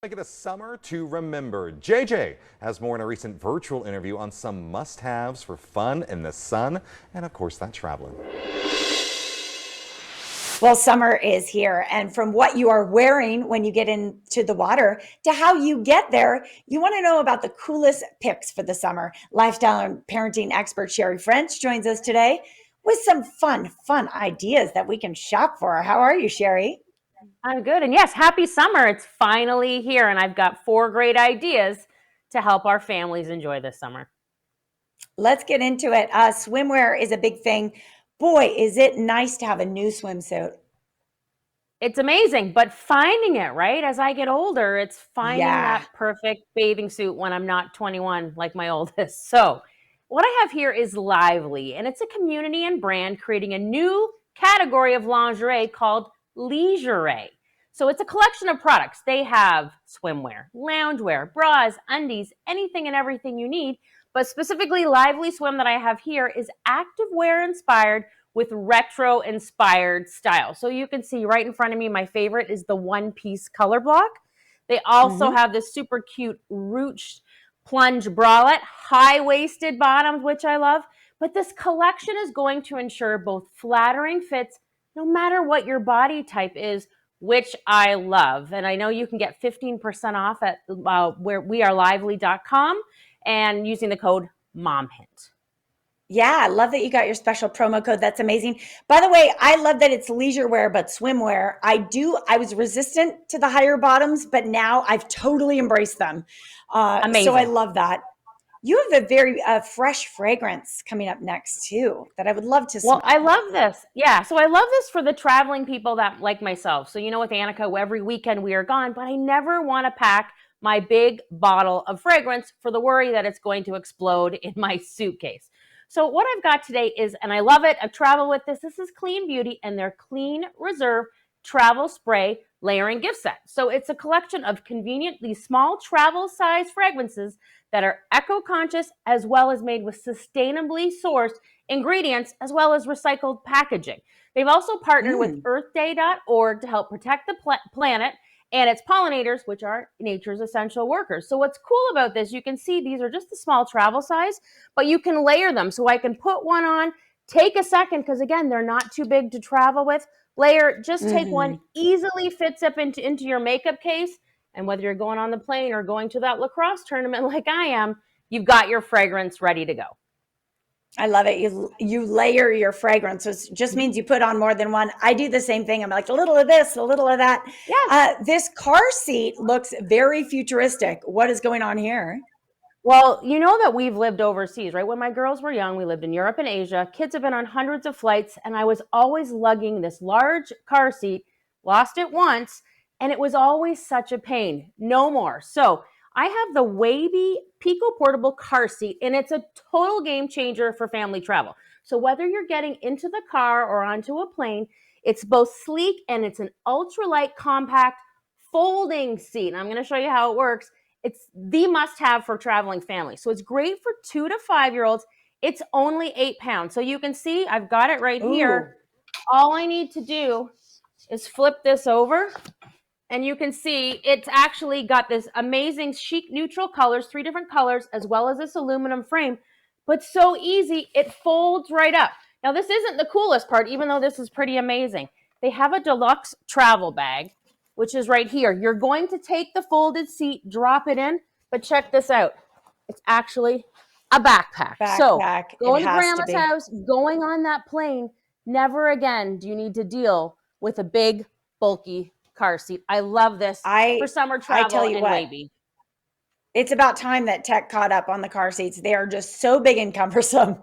Make it a summer to remember. JJ has more in a recent virtual interview on some must-haves for fun in the sun, and of course, that traveling. Well, summer is here, and from what you are wearing when you get into the water to how you get there, you want to know about the coolest picks for the summer. Lifestyle and parenting expert Sherry French joins us today with some fun ideas that we can shop for. How are you, Sherry? I'm good. And yes, happy summer. It's finally here. And I've got 4 great ideas to help our families enjoy this summer. Let's get into it. Swimwear is a big thing. Boy, is it nice to have a new swimsuit. It's amazing, but finding it, right? As I get older, it's finding Yeah. that perfect bathing suit when I'm not 21 like my oldest. So, what I have here is Lively, and it's a community and brand creating a new category of lingerie called Leisure. So, it's a collection of products. They have swimwear, loungewear, bras, undies, anything and everything you need. But specifically, Lively Swim that I have here is activewear inspired with retro inspired style. So you can see right in front of me, my favorite is the one piece color block. They also have this super cute ruched plunge bralette, high waisted bottoms, which I love. But this collection is going to ensure both flattering fits no matter what your body type is, which I love. And I know you can get 15% off at where wearelively.com and using the code MOMHINT. Yeah, I love that you got your special promo code. That's amazing. By the way, I love that it's leisure wear, but swimwear. I was resistant to the higher bottoms, but now I've totally embraced them. So I Amazing. love that. You have a very fresh fragrance coming up next too that I would love to Well, I smell. love this. Yeah. So I love this for the traveling people that like myself. So, with Annika, every weekend we are gone, but I never want to pack my big bottle of fragrance for the worry that it's going to explode in my suitcase. So, what I've got today is, and I love it, I travel with this. This is Clean Beauty and their Clean Reserve Travel Spray Layering Gift Set. So, it's a collection of convenient, these small travel size fragrances that are eco conscious as well as made with sustainably sourced ingredients, as well as recycled packaging. They've also partnered with Mm. earthday.org to help protect the planet and its pollinators, which are nature's essential workers. So what's cool about this, you can see these are just a small travel size, but you can layer them. So I can put one on, take a second, because again, they're not too big to travel with. Layer, just take one, Hmm. easily fits up into your makeup case. And whether you're going on the plane or going to that lacrosse tournament like I am, you've got your fragrance ready to go. I love it. You layer your fragrance. So it just means you put on more than one. I do the same thing. I'm like a little of this, a little of that. Yes. This car seat looks very futuristic. What is going on here? Well, you know that we've lived overseas, right? When my girls were young, we lived in Europe and Asia. Kids have been on hundreds of flights, and I was always lugging this large car seat, lost it once, and it was always such a pain. No more. So I have the Wavy Pico Portable car seat, and it's a total game changer for family travel. So whether you're getting into the car or onto a plane, it's both sleek and it's an ultralight compact folding seat. And I'm going to show you how it works. It's the must have for traveling families. So it's great for 2 to 5 year olds. It's only 8 pounds. So you can see I've got it right Ooh. here. All I need to do is flip this over, and you can see it's actually got this amazing chic neutral colors, 3 different colors, as well as this aluminum frame. But so easy, it folds right up. Now, this isn't the coolest part, even though this is pretty amazing. They have a deluxe travel bag, which is right here. You're going to take the folded seat, drop it in, but check this out. It's actually a backpack. So Backpack. It going to has to grandma's be. house, going on that plane, never again do you need to deal with a big, bulky car seat. I love this for I summer I tell travel you and what, wavy. it's about time that tech caught up on the car seats. They are just so big and cumbersome.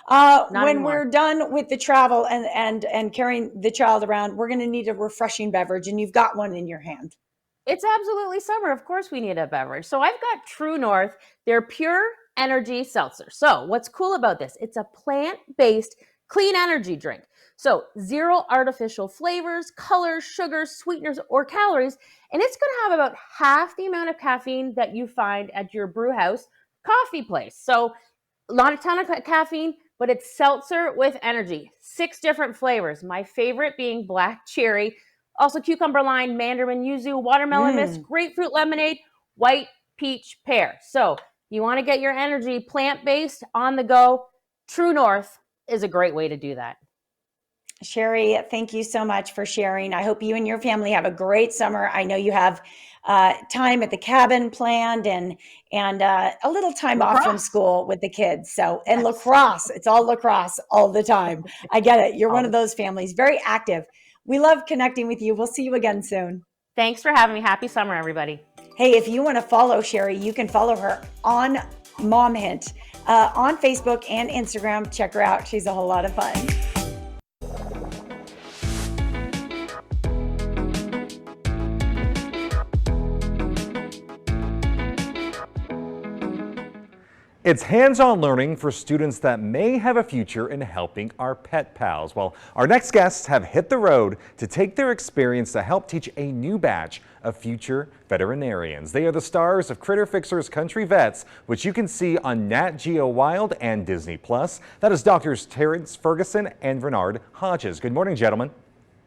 Not When anymore. we're done with the travel and carrying the child around, we're going to need a refreshing beverage, and you've got one in your hand. It's absolutely summer. Of course, we need a beverage. So I've got True North, their pure energy seltzer. So what's cool about this? It's a plant-based clean energy drink. So zero artificial flavors, colors, sugars, sweeteners, or calories. And it's going to have about half the amount of caffeine that you find at your brew house coffee place. So not a ton of caffeine, but it's seltzer with energy. 6 different flavors. My favorite being black cherry, Also cucumber lime, mandarin yuzu, watermelon mist, grapefruit lemonade, white peach pear. So you want to get your energy plant-based on the go. True North is a great way to do that. Sherry, thank you so much for sharing. I hope you and your family have a great summer. I know you have time at the cabin planned and a little time off from school with the kids. So, and Yes. lacrosse, it's all lacrosse all the time. I get it. You're one of those families, very active. We love connecting with you. We'll see you again soon. Thanks for having me. Happy summer, everybody. Hey, if you want to follow Sherry, you can follow her on Mom Hint on Facebook and Instagram. Check her out. She's a whole lot of fun. It's hands-on learning for students that may have a future in helping our pet pals. Well, our next guests have hit the road to take their experience to help teach a new batch of future veterinarians. They are the stars of Critter Fixer's Country Vets, which you can see on Nat Geo Wild and Disney+. That is Doctors Terrence Ferguson and Renard Hodges. Good morning, gentlemen.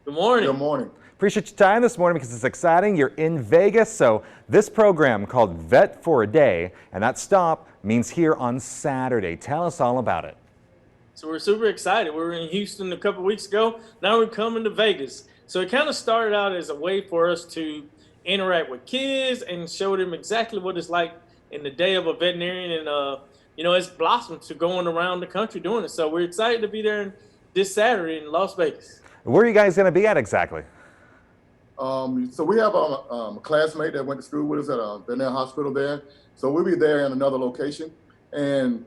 Good morning. Good morning. Appreciate your time this morning because it's exciting. You're in Vegas, so this program called Vet for a Day, and that stop means here on Saturday. Tell us all about it. So we're super excited. We were in Houston a couple weeks ago. Now we're coming to Vegas. So it kind of started out as a way for us to interact with kids and show them exactly what it's like in the day of a veterinarian. And, it's blossomed to going around the country doing it. So we're excited to be there this Saturday in Las Vegas. Where are you guys going to be at exactly? So we have a classmate that went to school with us at a veterinary hospital there. So we'll be there in another location. And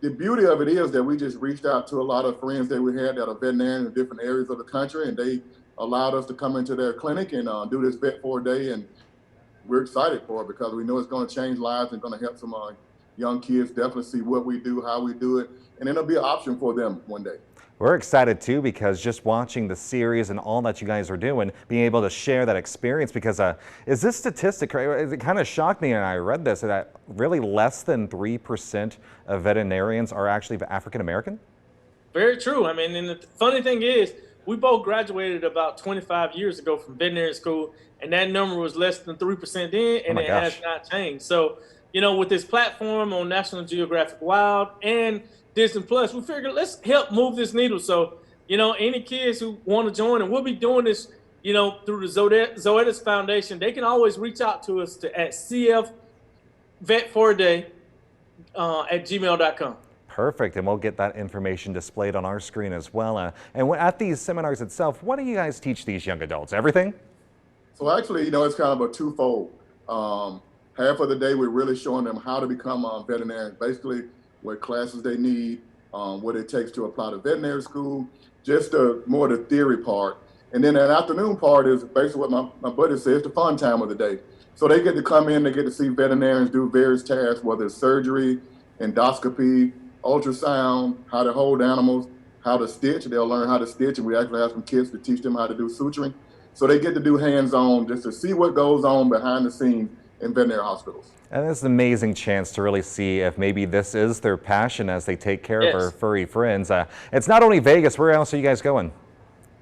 the beauty of it is that we just reached out to a lot of friends that we had that are veterinarians in different areas of the country, and they allowed us to come into their clinic and do this Vet for a Day. And we're excited for it because we know it's going to change lives and going to help some young kids definitely see what we do, how we do it, and then it'll be an option for them one day. We're excited too because just watching the series and all that you guys are doing, being able to share that experience, because is this statistic, it kind of shocked me and I read this, that really less than 3% of veterinarians are actually African American? Very true. I mean, and the funny thing is, we both graduated about 25 years ago from veterinary school, and that number was less than 3% then, and it has not changed. So, with this platform on National Geographic Wild and Disney Plus, we figured let's help move this needle. So, any kids who want to join, and we'll be doing this, through the Zoetis Foundation, they can always reach out to us at cfvetforaday at gmail.com. Perfect, and we'll get that information displayed on our screen as well. And at these seminars itself, what do you guys teach these young adults? Everything? So actually, it's kind of a twofold. Half of the day, we're really showing them how to become veterinarians, basically what classes they need, what it takes to apply to veterinary school, just more the theory part. And then that afternoon part is basically what my buddy says, the fun time of the day. So they get to come in, they get to see veterinarians do various tasks, whether it's surgery, endoscopy, ultrasound, how to hold animals, how to stitch. They'll learn how to stitch, and we actually have some kids to teach them how to do suturing. So they get to do hands-on just to see what goes on behind the scenes in veterinary hospitals. And it's an amazing chance to really see if maybe this is their passion as they take care of our furry friends. It's not only Vegas, where else are you guys going?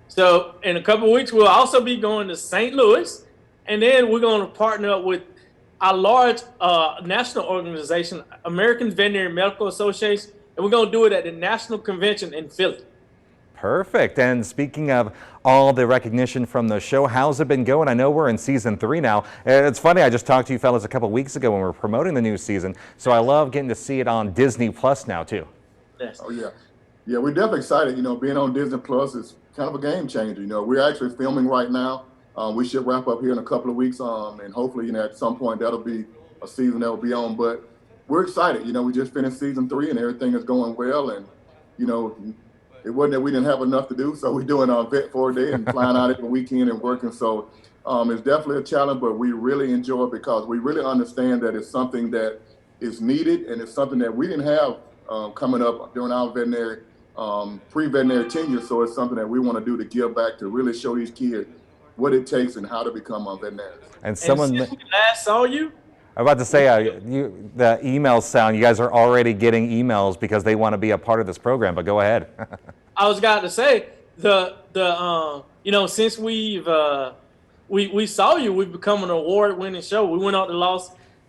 So in a couple of weeks, we'll also be going to St. Louis, and then we're going to partner up with a large national organization, American Veterinary Medical Association, and we're going to do it at the National Convention in Philly. Perfect. And speaking of all the recognition from the show, how's it been going? I know we're in season 3 now. It's funny, I just talked to you fellas a couple weeks ago when we were promoting the new season, so I love getting to see it on Disney Plus now too. Yes. Oh yeah. Yeah, we're definitely excited. Being on Disney Plus is kind of a game changer. We're actually filming right now. We should wrap up here in a couple of weeks, and hopefully, at some point that'll be a season that will be on. But we're excited. We just finished season 3 and everything is going well. And it wasn't that we didn't have enough to do, so we're doing our Vet for a Day and flying out every weekend and working. So it's definitely a challenge, but we really enjoy it because we really understand that it's something that is needed, and it's something that we didn't have coming up during our veterinary pre-veterinary tenure. So it's something that we want to do to give back, to really show these kids what it takes and how to become a veterinarian. And someone since we last saw you, I'm about to say, the emails sound, you guys are already getting emails because they want to be a part of this program, but go ahead. I was about to say, since we saw you, we've become an award-winning show. We went out to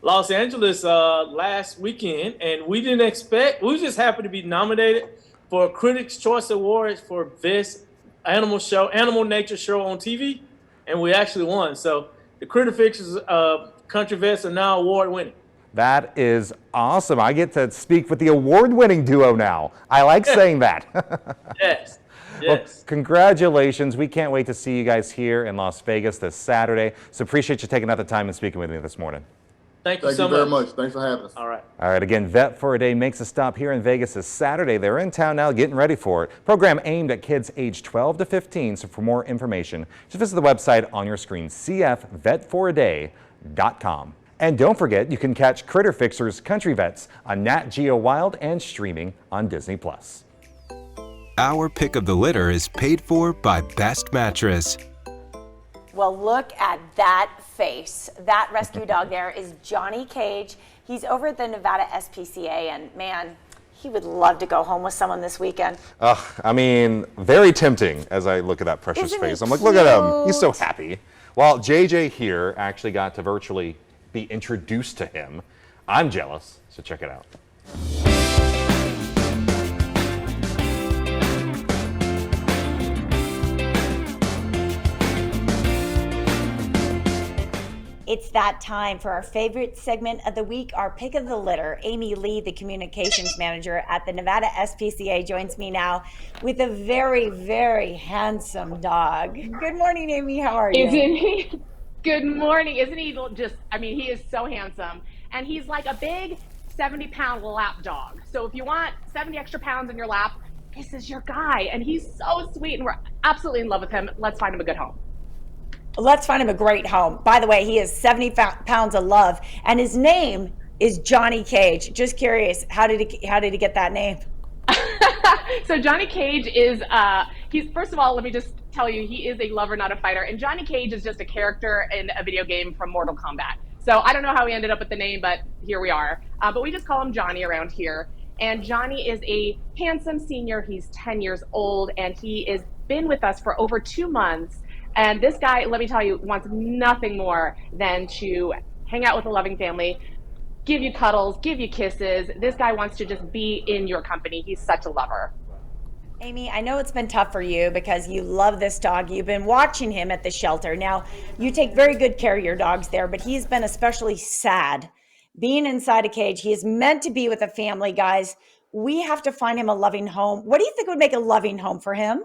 Los Angeles last weekend, and we didn't expect. We just happened to be nominated for Critics' Choice Awards for Best Animal Nature Show on TV, and we actually won. So the CountryVets CountryVets are now award-winning. That is awesome. I get to speak with the award-winning duo now. I like saying that. Yes. Well, congratulations. We can't wait to see you guys here in Las Vegas this Saturday. So appreciate you taking out the time and speaking with me this morning. Thank you very much. Thanks for having us. All right. All right. Again, Vet for a Day makes a stop here in Vegas this Saturday. They're in town now getting ready for it. Program aimed at kids age 12 to 15. So for more information, just visit the website on your screen, cfvetforaday.com. And don't forget, you can catch Critter Fixer's Country Vets on Nat Geo Wild and streaming on Disney+. Our pick of the litter is paid for by Best Mattress. Well, look at that face. That rescue dog there is Johnny Cage. He's over at the Nevada SPCA, and man, he would love to go home with someone this weekend. I mean, very tempting as I look at that precious face. I'm like, look at him. He's so happy. Well, JJ here actually got to virtually be introduced to him. I'm jealous, so check it out. It's that time for our favorite segment of the week, our pick of the litter. Amy Lee, the communications manager at the Nevada SPCA, joins me now with a very, very handsome dog. Good morning, Amy. How are you? Isn't he? Good morning. Isn't he just, he is so handsome. And he's like a big 70-pound lap dog. So if you want 70 extra pounds in your lap, this is your guy. And he's so sweet, and we're absolutely in love with him. Let's find him a good home. Let's find him a great home. By the way, he is 70 pounds of love, and his name is Johnny Cage. Just curious, how did he get that name? So Johnny Cage is, he's, first of all, let me just tell you, he is a lover, not a fighter. And Johnny Cage is just a character in a video game from Mortal Kombat. So I don't know how he ended up with the name, but here we are. But we just call him Johnny around here. And Johnny is a handsome senior. He's 10 years old, and he has been with us for over 2 months. And this guy, let me tell you, wants nothing more than to hang out with a loving family, give you cuddles, give you kisses. This guy wants to just be in your company. He's such a lover. Amy, I know it's been tough for you because you love this dog. You've been watching him at the shelter. Now, you take very good care of your dogs there, but he's been especially sad being inside a cage. He is meant to be with a family, guys. We have to find him a loving home. What do you think would make a loving home for him?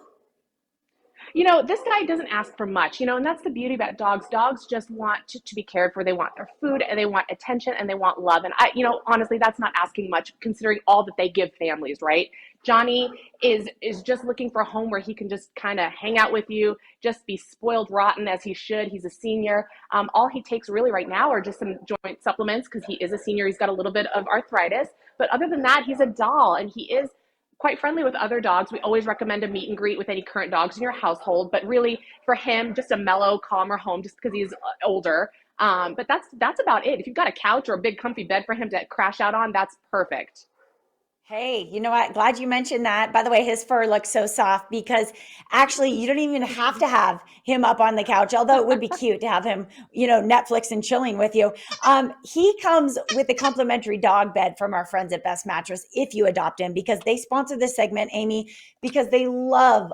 This guy doesn't ask for much, and that's the beauty about dogs. Dogs just want to be cared for. They want their food, and they want attention, and they want love. And honestly, that's not asking much considering all that they give families, right? Johnny is just looking for a home where he can just kind of hang out with you, just be spoiled rotten as he should. He's a senior. All he takes really right now are just some joint supplements because he is a senior. He's got a little bit of arthritis. But other than that, he's a doll, and he is quite friendly with other dogs. We always recommend a meet and greet with any current dogs in your household, but really for him, just a mellow, calmer home just because he's older. But that's about it. If you've got a couch or a big comfy bed for him to crash out on, that's perfect. Hey, you know what? Glad you mentioned that. By the way, his fur looks so soft because actually you don't even have to have him up on the couch, although it would be cute to have him, Netflix and chilling with you. He comes with a complimentary dog bed from our friends at Best Mattress if you adopt him, because they sponsor this segment, Amy, because they love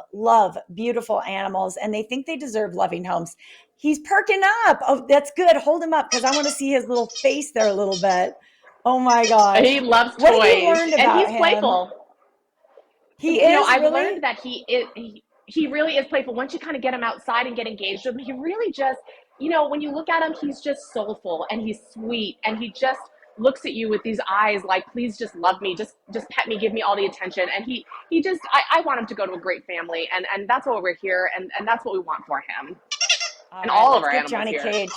beautiful animals and they think they deserve loving homes. He's perking up. Oh, that's good. Hold him up because I want to see his little face there a little bit. Oh my gosh. He loves toys. What have you learned about and he's him? Playful. I've really? learned that he really is playful. Once you kind of get him outside and get engaged with him, he really just, when you look at him, he's just soulful and he's sweet and he just looks at you with these eyes like, please just love me, just pet me, give me all the attention. And he just, I want him to go to a great family, and that's why we're here, and that's what we want for him. And all of our animals here.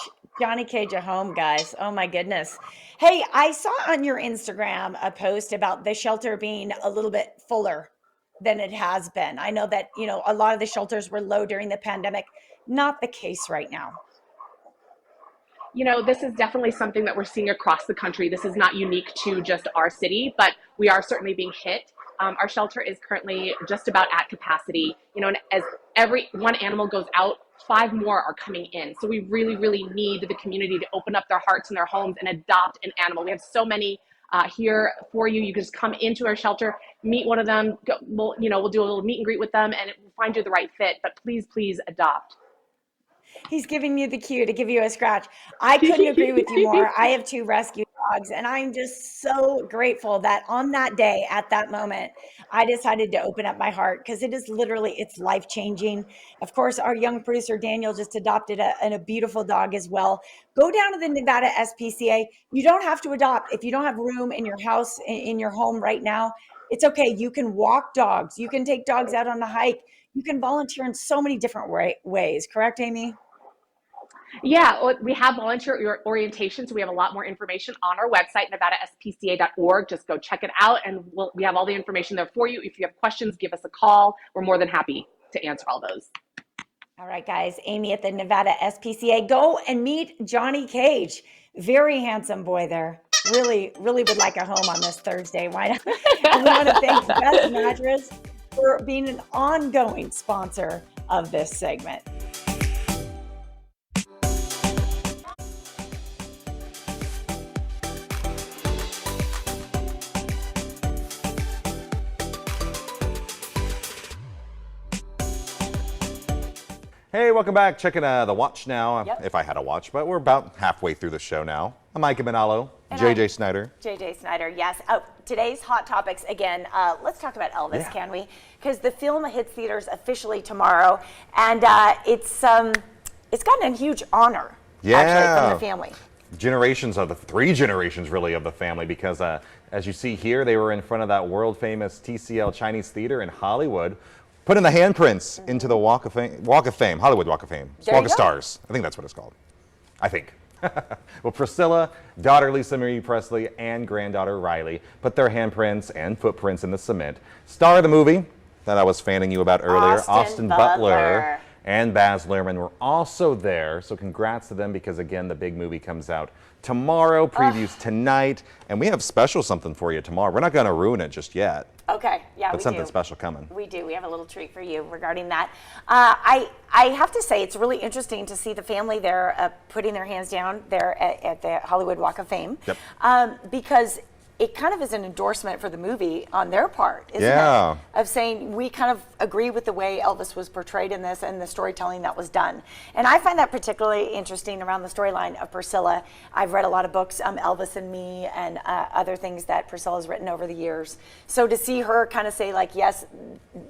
Johnny Cage at home, guys. Oh my goodness. Hey, I saw on your Instagram a post about the shelter being a little bit fuller than it has been. I know that, a lot of the shelters were low during the pandemic. Not the case right now. This is definitely something that we're seeing across the country. This is not unique to just our city, but we are certainly being hit. Our shelter is currently just about at capacity, and as every one animal goes out, 5 more are coming in. So we really, really need the community to open up their hearts and their homes and adopt an animal. We have so many here for you. You can just come into our shelter, meet one of them. We'll do a little meet and greet with them, and we'll find you the right fit. But please, please adopt. He's giving you the cue to give you a scratch. I couldn't agree with you more. I have 2 rescue dogs, and I'm just so grateful that on that day, at that moment, I decided to open up my heart because it is literally, it's life-changing. Of course, our young producer, Daniel, just adopted a beautiful dog as well. Go down to the Nevada SPCA. You don't have to adopt. If you don't have room in your house, in your home right now, it's okay. You can walk dogs. You can take dogs out on a hike. You can volunteer in so many different ways. Correct, Amy? Yeah, we have volunteer orientation, so we have a lot more information on our website, nevadaspca.org. Just go check it out, and we have all the information there for you. If you have questions, give us a call. We're more than happy to answer all those. All right, guys. Amy at the Nevada SPCA. Go and meet Johnny Cage. Very handsome boy there. Really, really would like a home on this Thursday. Why not? And we want to thank Best Mattress for being an ongoing sponsor of this segment. Hey, welcome back. Checking the watch now, Yep. if I had a watch, but we're about halfway through the show now. I'm Micah Manalo, JJ Snyder. JJ Snyder, yes. Oh, today's hot topics again. Let's talk about Elvis, can we? Because the film hits theaters officially tomorrow, and it's gotten a huge honor, actually, from the family. Generations of 3 generations really of the family, because as you see here, they were in front of that world famous TCL Chinese Theater in Hollywood, putting the handprints into the Walk of Fame, Hollywood Walk of Fame, Walk of Stars. I think that's what it's called. I think. Well, Priscilla, daughter Lisa Marie Presley, and granddaughter Riley put their handprints and footprints in the cement. Star of the movie that I was fanning you about earlier, Austin Butler and Baz Luhrmann were also there. So congrats to them, because again, the big movie comes out tomorrow, previews tonight, and we have special something for you tomorrow. We're not going to ruin it just yet. Okay, yeah, but something special coming. We do. We have a little treat for you regarding that. I have to say, it's really interesting to see the family there putting their hands down there at the Hollywood Walk of Fame. Yep. Because it kind of is an endorsement for the movie on their part, isn't it? Of saying, we kind of agree with the way Elvis was portrayed in this and the storytelling that was done. And I find that particularly interesting around the storyline of Priscilla. I've read a lot of books, Elvis and Me, and other things that Priscilla's written over the years. So to see her kind of say, like, yes,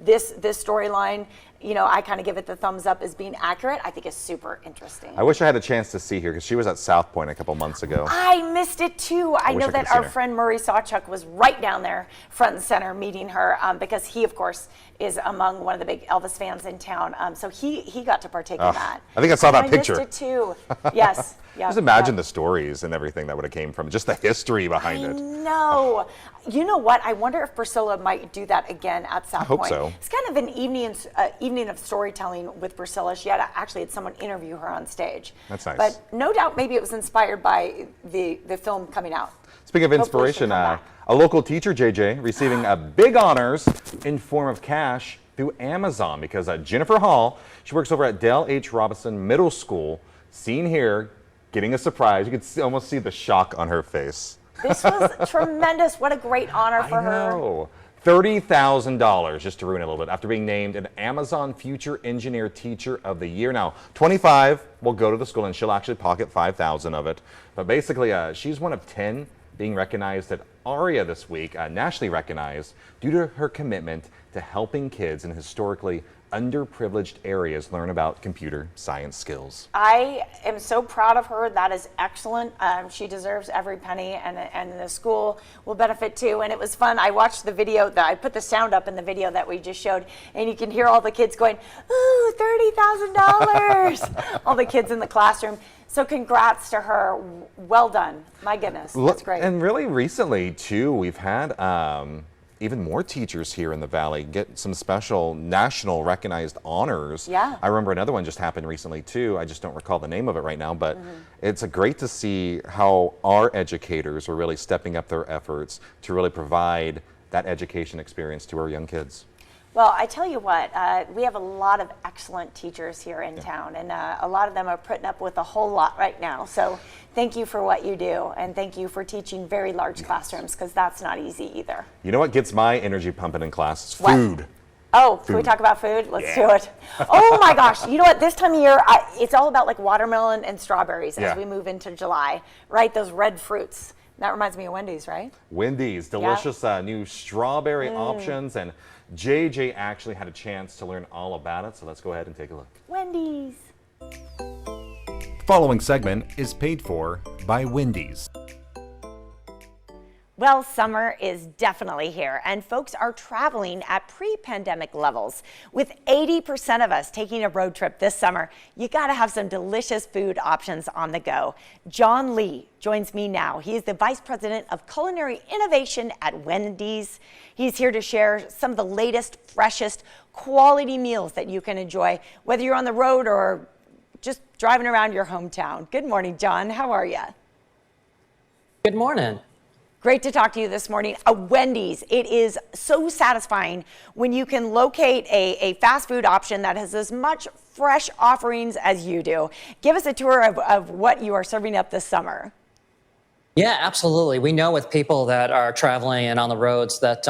this storyline, I kind of give it the thumbs up as being accurate, I think is super interesting. I wish I had a chance to see her, because she was at South Point a couple months ago. I missed it too. I know that our friend Murray Sawchuk was right down there front and center meeting her, because he, of course, is among one of the big Elvis fans in town. So he got to partake in that. I think I saw that picture. I missed it too. Yes. Just imagine the stories and everything that would have came from, just the history behind it. No. You know what? I wonder if Priscilla might do that again at South Point. I hope so. It's kind of an evening of storytelling with Priscilla. She had actually had someone interview her on stage. That's nice. But no doubt maybe it was inspired by the film coming out. Speaking of inspiration, a local teacher, JJ, receiving big honors in form of cash through Amazon, because Jennifer Hall, she works over at Dale H. Robinson Middle School, seen here, getting a surprise. You could almost see the shock on her face. This was tremendous. What a great honor for her. I know. $30,000, just to ruin it a little bit, after being named an Amazon Future Engineer Teacher of the Year. Now, 25 will go to the school, and she'll actually pocket 5,000 of it. But basically, she's one of 10 being recognized at ARIA this week, nationally recognized, due to her commitment to helping kids in historically underprivileged areas learn about computer science skills. I am so proud of her. That is excellent. She deserves every penny, and the school will benefit too. And it was fun. I watched the video, I put the sound up in the video that we just showed, and you can hear all the kids going, ooh, $30,000. All the kids in the classroom. So congrats to her. Well done. My goodness, that's great. And really recently too, we've had even more teachers here in the Valley get some special national recognized honors. Yeah. I remember another one just happened recently too. I just don't recall the name of it right now, but it's great to see how our educators are really stepping up their efforts to really provide that education experience to our young kids? Well, I tell you what, we have a lot of excellent teachers here in town, and a lot of them are putting up with a whole lot right now. So thank you for what you do, and thank you for teaching very large classrooms, because that's not easy either. You know what gets my energy pumping in class? Food. Oh, can we talk about food? Let's do it. Oh my gosh, you know what, this time of year, it's all about like watermelon and strawberries as we move into July, right? Those red fruits. That reminds me of Wendys, right? Wendys, delicious new strawberry options, and JJ actually had a chance to learn all about it, so let's go ahead and take a look. Wendys. Following segment is paid for by Wendys. Well, summer is definitely here, and folks are traveling at pre-pandemic levels. With 80% of us taking a road trip this summer, you got to have some delicious food options on the go. John Lee joins me now. He is the Vice President of Culinary Innovation at Wendys. He's here to share some of the latest, freshest, quality meals that you can enjoy, whether you're on the road or just driving around your hometown. Good morning, John. How are you? Good morning. Great to talk to you this morning. Wendys, it is so satisfying when you can locate a fast food option that has as much fresh offerings as you do. Give us a tour of what you are serving up this summer. Yeah, absolutely. We know with people that are traveling and on the roads that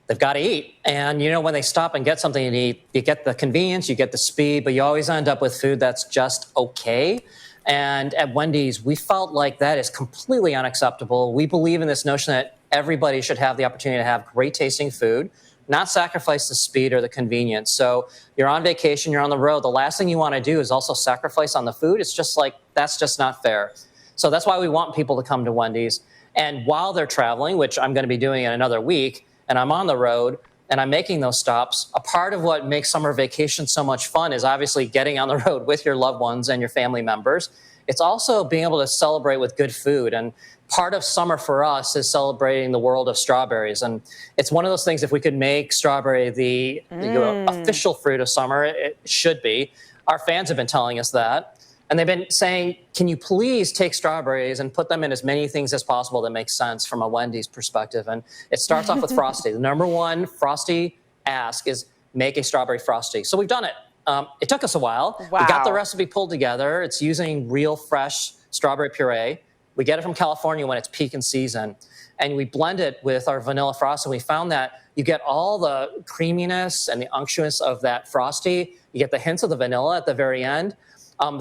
they've got to eat. And, you know, when they stop and get something to eat, you get the convenience, you get the speed, but you always end up with food that's just okay. And at Wendys, we felt like that is completely unacceptable. We believe in this notion that everybody should have the opportunity to have great tasting food, not sacrifice the speed or the convenience. So you're on vacation, you're on the road. The last thing you want to do is also sacrifice on the food. It's just like, that's just not fair. So that's why we want people to come to Wendys. And while they're traveling, which I'm going to be doing in another week, and I'm on the road, and I'm making those stops, a part of what makes summer vacation so much fun is obviously getting on the road with your loved ones and your family members. It's also being able to celebrate with good food. And part of summer for us is celebrating the world of strawberries. And it's one of those things, if we could make strawberry the official fruit of summer, it should be. Our fans have been telling us that. And they've been saying, can you please take strawberries and put them in as many things as possible that make sense from a Wendys perspective? And it starts off with Frosty. The number one Frosty ask is make a strawberry Frosty. So we've done it. It took us a while. Wow. We got the recipe pulled together. It's using real fresh strawberry puree. We get it from California when it's peak in season. And we blend it with our vanilla frosting. We found that you get all the creaminess and the unctuousness of that Frosty. You get the hints of the vanilla at the very end.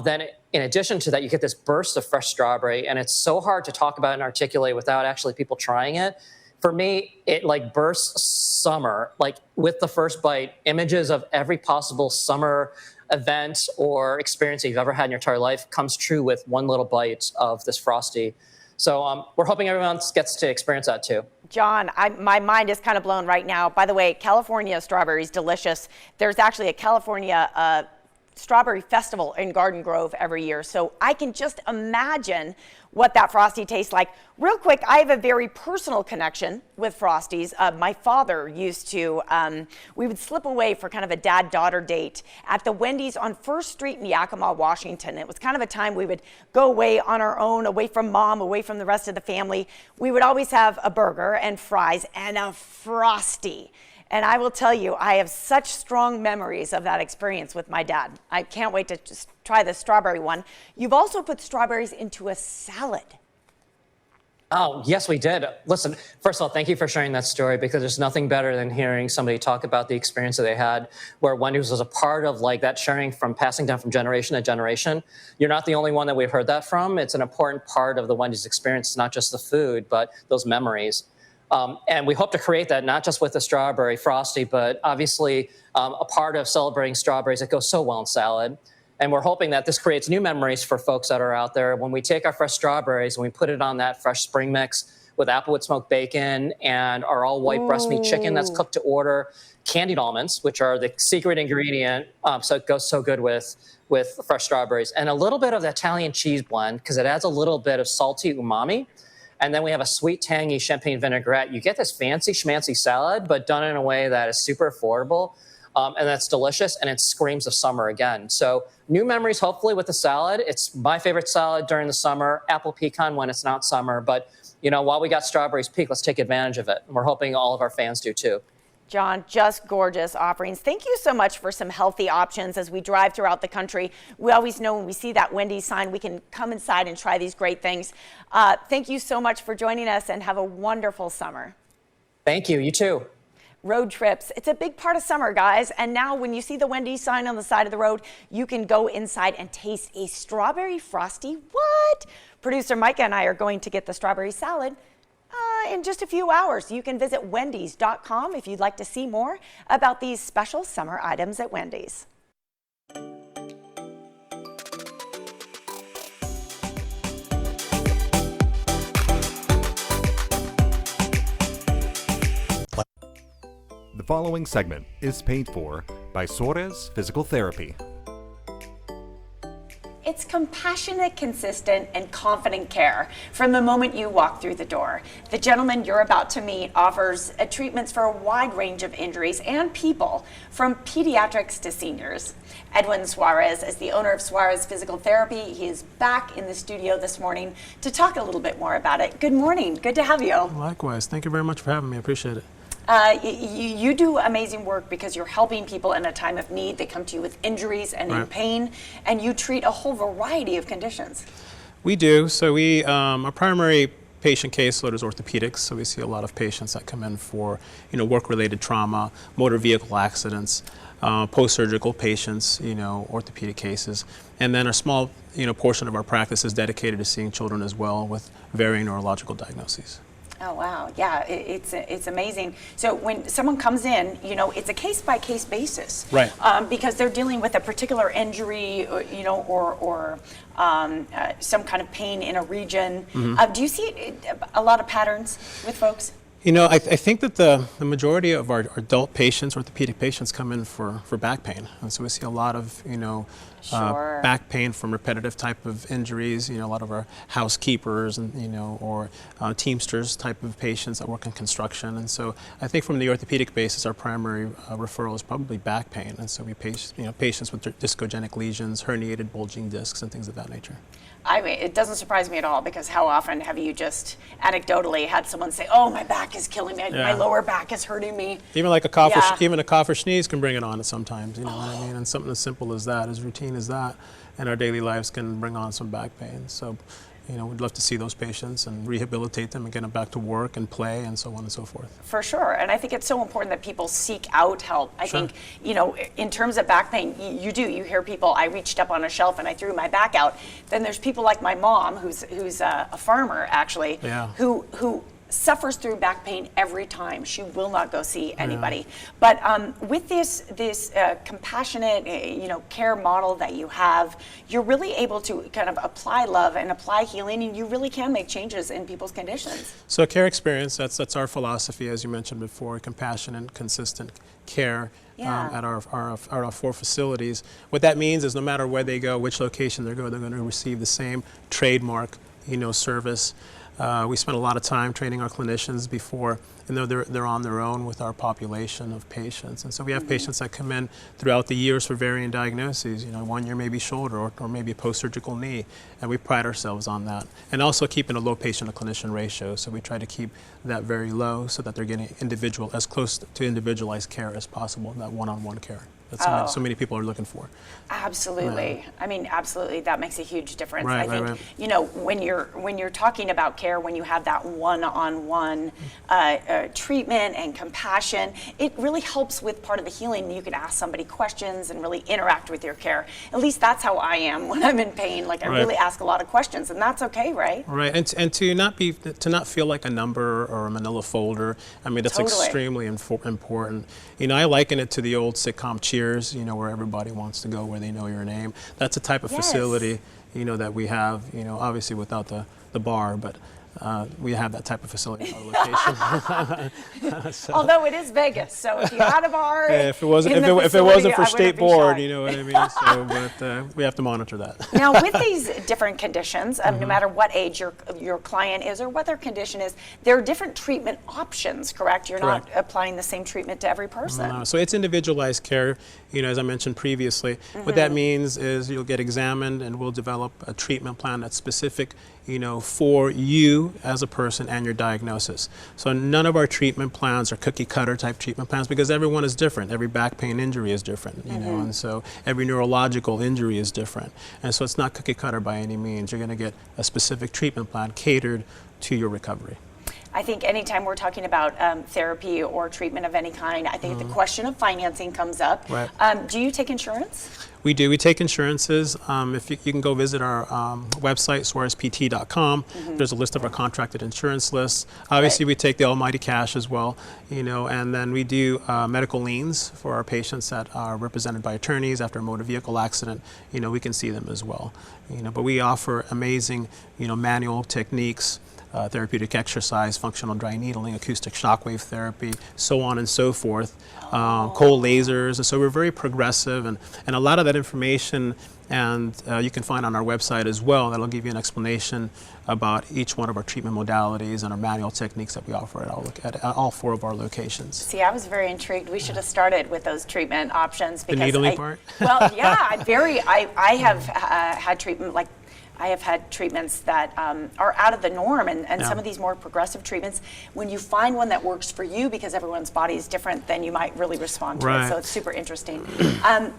Then in addition to that, you get this burst of fresh strawberry, and it's so hard to talk about and articulate without actually people trying it. For me, it like bursts summer, like with the first bite, images of every possible summer event or experience that you've ever had in your entire life comes true with one little bite of this Frosty. So we're hoping everyone else gets to experience that too. John, my mind is kind of blown right now. By the way, California strawberry is delicious. There's actually a California Strawberry Festival in Garden Grove every year. So I can just imagine what that Frosty tastes like. Real quick, I have a very personal connection with Frosties. My father used to, we would slip away for kind of a dad-daughter date at the Wendys on First Street in Yakima, Washington. It was kind of a time we would go away on our own, away from mom, away from the rest of the family. We would always have a burger and fries and a Frosty. And I will tell you, I have such strong memories of that experience with my dad. I can't wait to just try the strawberry one. You've also put strawberries into a salad. Oh, yes, we did. Listen, first of all, thank you for sharing that story, because there's nothing better than hearing somebody talk about the experience that they had where Wendys was a part of like that sharing from passing down from generation to generation. You're not the only one that we've heard that from. It's an important part of the Wendys experience, not just the food, but those memories. And we hope to create that not just with the strawberry Frosty, but obviously a part of celebrating strawberries that goes so well in salad. And we're hoping that this creates new memories for folks that are out there. When we take our fresh strawberries and we put it on that fresh spring mix with applewood smoked bacon and our all-white breast meat chicken that's cooked to order, candied almonds, which are the secret ingredient, so it goes so good with fresh strawberries, and a little bit of the Italian cheese blend because it adds a little bit of salty umami. And then we have a sweet, tangy champagne vinaigrette. You get this fancy schmancy salad, but done in a way that is super affordable. and that's delicious, and it screams of summer again. So new memories, hopefully, with the salad. It's my favorite salad during the summer, apple pecan when it's not summer. But, you know, while we got strawberries peak, let's take advantage of it. And we're hoping all of our fans do too. John, just gorgeous offerings. Thank you so much for some healthy options as we drive throughout the country. We always know when we see that Wendys sign, we can come inside and try these great things. Thank you so much for joining us, and have a wonderful summer. Thank you. You too. Road trips. It's a big part of summer, guys. And now when you see the Wendys sign on the side of the road, you can go inside and taste a strawberry frosty. What? Producer Micah and I are going to get the strawberry salad in just a few hours. You can visit Wendys.com if you'd like to see more about these special summer items at Wendys. The following segment is paid for by Suarez Physical Therapy. It's compassionate, consistent, and confident care from the moment you walk through the door. The gentleman you're about to meet offers treatments for a wide range of injuries and people, from pediatrics to seniors. Edwin Suarez is the owner of Suarez Physical Therapy. He is back in the studio this morning to talk a little bit more about it. Good morning. Good to have you. Likewise. Thank you very much for having me. I appreciate it. You do amazing work because you're helping people in a time of need. They come to you with injuries and in pain, and you treat a whole variety of conditions. We do. So our primary patient caseload is orthopedics. So we see a lot of patients that come in for, work-related trauma, motor vehicle accidents, post-surgical patients, orthopedic cases. And then a small, portion of our practice is dedicated to seeing children as well with varying neurological diagnoses. Oh, wow. Yeah, it's amazing. So when someone comes in, it's a case-by-case basis. Right. Because they're dealing with a particular injury, or some kind of pain in a region. Mm-hmm. Do you see a lot of patterns with folks? I think that the majority of our adult patients, orthopedic patients, come in for back pain. And so we see a lot of, back pain from repetitive type of injuries, a lot of our housekeepers and, or teamsters type of patients that work in construction. And so I think from the orthopedic basis, our primary referral is probably back pain. And so we patients with discogenic lesions, herniated bulging discs, and things of that nature. I mean, it doesn't surprise me at all, because how often have you just anecdotally had someone say, "Oh, my back is killing me. My lower back is hurting me." Even like a cough, even a cough or sneeze can bring it on sometimes. You know what I mean? And something as simple as that, as routine as that, in our daily lives can bring on some back pain. So, we'd love to see those patients and rehabilitate them and get them back to work and play and so on and so forth. For sure. And I think it's so important that people seek out help. I think, in terms of back pain, you hear people, I reached up on a shelf and I threw my back out. Then there's people like my mom, who's a farmer, actually, who suffers through back pain every time. She will not go see anybody. But with this compassionate, care model that you have, you're really able to kind of apply love and apply healing, and you really can make changes in people's conditions. So care experience, that's our philosophy, as you mentioned before, compassionate, consistent care. At our 4 facilities. What that means is no matter where they go, which location they go, they're going to receive the same trademark, service. We spend a lot of time training our clinicians before, they're on their own with our population of patients. And so we have patients that come in throughout the years for varying diagnoses. 1 year maybe shoulder or maybe a post-surgical knee, and we pride ourselves on that. And also keeping a low patient-to-clinician ratio. So we try to keep that very low so that they're getting as close to individualized care as possible, that one-on-one care that so many people are looking for. Absolutely. I mean, absolutely. That makes a huge difference. Right, I think, when you're talking about care, when you have that one-on-one treatment and compassion, it really helps with part of the healing. You can ask somebody questions and really interact with your care. At least that's how I am when I'm in pain. Like, I really ask a lot of questions, and that's okay, right? Right. And to not feel like a number or a manila folder. I mean, that's extremely important. I liken it to the old sitcom Cheers, where everybody wants to go where they know your name. That's a type of facility, that we have, obviously without the bar, but we have that type of facility at our location. So, although it is Vegas, so if you had a bar, if it wasn't for state board, you know what I mean. So, but we have to monitor that. Now, with these different conditions, no matter what age your client is or what their condition is, there are different treatment options. Correct? You're Correct. not applying the same treatment to every person. No, so it's individualized care. As I mentioned previously, what that means is you'll get examined, and we'll develop a treatment plan that's specific, for you as a person and your diagnosis. So none of our treatment plans are cookie cutter type treatment plans because everyone is different. Every back pain injury is different, and so every neurological injury is different. And so it's not cookie cutter by any means. You're going to get a specific treatment plan catered to your recovery. I think anytime we're talking about therapy or treatment of any kind, I think the question of financing comes up. Right. Do you take insurance? We do. We take insurances. If you can go visit our website, suarezpt.com. There's a list of our contracted insurance lists. Obviously, we take the almighty cash as well, and then we do medical liens for our patients that are represented by attorneys after a motor vehicle accident. We can see them as well. But we offer amazing, manual techniques. Therapeutic exercise, functional dry needling, acoustic shockwave therapy, so on and so forth, cold lasers. And so we're very progressive, and a lot of that information and you can find on our website as well. That'll give you an explanation about each one of our treatment modalities and our manual techniques that we offer at all 4 of our locations. See, I was very intrigued. We should have started with those treatment options. The needling part? Well, yeah, I have had treatment like I have had treatments that are out of the norm, and some of these more progressive treatments, when you find one that works for you, because everyone's body is different, then you might really respond to it. So it's super interesting.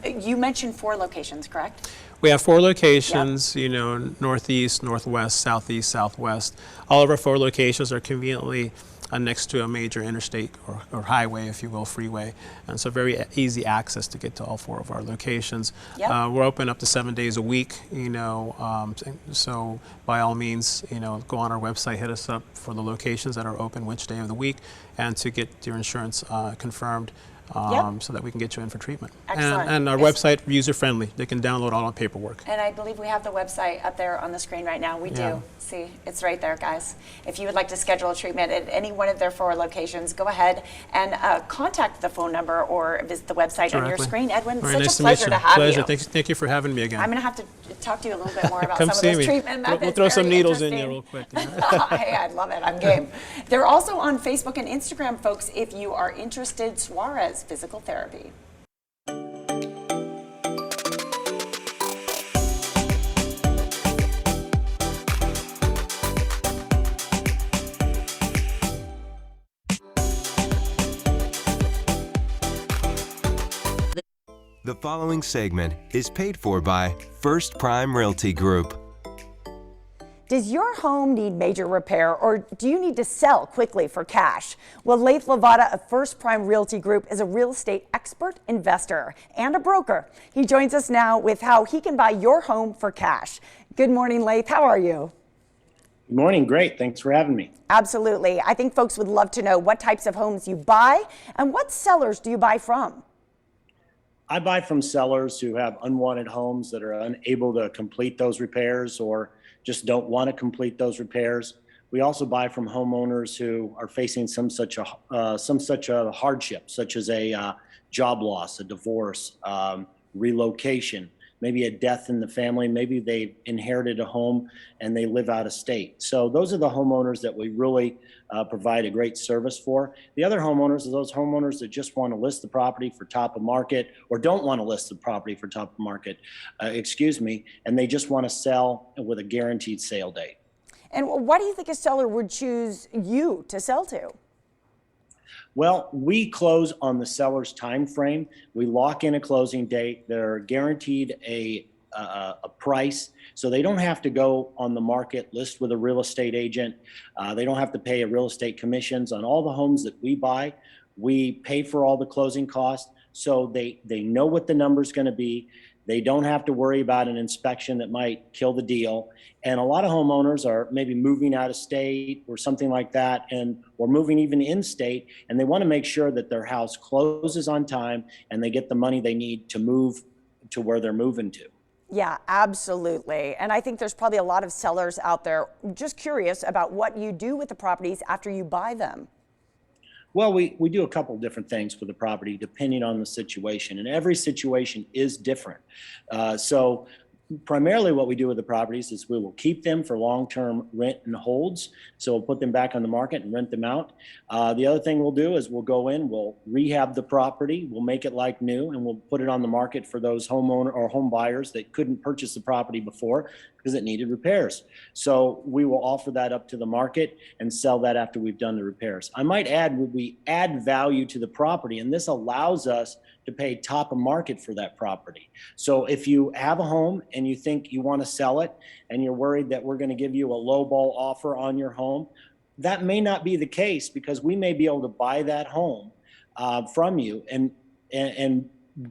You mentioned 4 locations, correct? We have 4 locations, northeast, northwest, southeast, southwest. All of our 4 locations are conveniently next to a major interstate or highway, if you will, freeway. And so very easy access to get to all 4 of our locations. We're open up to 7 days a week, so by all means, go on our website, hit us up for the locations that are open which day of the week, and to get your insurance confirmed. So that we can get you in for treatment. And our website, user-friendly. They can download all our paperwork. And I believe we have the website up there on the screen right now. We do. See, it's right there, guys. If you would like to schedule a treatment at any one of their 4 locations, go ahead and contact the phone number or visit the website on your screen. Edwin, such a pleasure to have you. Thank you for having me again. I'm going to have to talk to you a little bit more about some of those treatment methods. We'll throw some needles in there real quick. Hey, I love it. I'm game. They're also on Facebook and Instagram, folks, if you are interested. Suarez Physical Therapy. The following segment is paid for by First Prime Realty Group. Does your home need major repair, or do you need to sell quickly for cash? Well, Laith Lavada of First Prime Realty Group is a real estate expert, investor, and a broker. He joins us now with how he can buy your home for cash. Good morning, Laith. How are you? Good morning. Great. Thanks for having me. Absolutely. I think folks would love to know what types of homes you buy and what sellers do you buy from? I buy from sellers who have unwanted homes that are unable to complete those repairs or just don't want to complete those repairs. We also buy from homeowners who are facing some such a hardship, such as a job loss, a divorce, relocation, maybe a death in the family. Maybe they inherited a home and they live out of state. So those are the homeowners that we really provide a great service for. The other homeowners are those homeowners that just want to list the property for top of market, or don't want to list the property for top of market, and they just want to sell with a guaranteed sale date. And why do you think a seller would choose you to sell to? Well, we close on the seller's time frame. We lock in a closing date. They're guaranteed a price, so they don't have to go on the market, list with a real estate agent. They don't have to pay a real estate commissions on all the homes that we buy. We pay for all the closing costs, so they know what the number's going to be. They don't have to worry about an inspection that might kill the deal. And a lot of homeowners are maybe moving out of state or something like that, or moving even in state, and they want to make sure that their house closes on time and they get the money they need to move to where they're moving to. Yeah, absolutely. And I think there's probably a lot of sellers out there just curious about what you do with the properties after you buy them. Well, we do a couple different things for the property depending on the situation, and every situation is different. So primarily what we do with the properties is we will keep them for long-term rent and holds. So we'll put them back on the market and rent them out. The other thing we'll do is we'll go in, we'll rehab the property, we'll make it like new, and we'll put it on the market for those homeowner or home buyers that couldn't purchase the property before because it needed repairs. So we will offer that up to the market and sell that after we've done the repairs. I might add, we add value to the property, and this allows us to pay top of market for that property. So if you have a home and you think you want to sell it and you're worried that we're going to give you a lowball offer on your home, that may not be the case because we may be able to buy that home from you and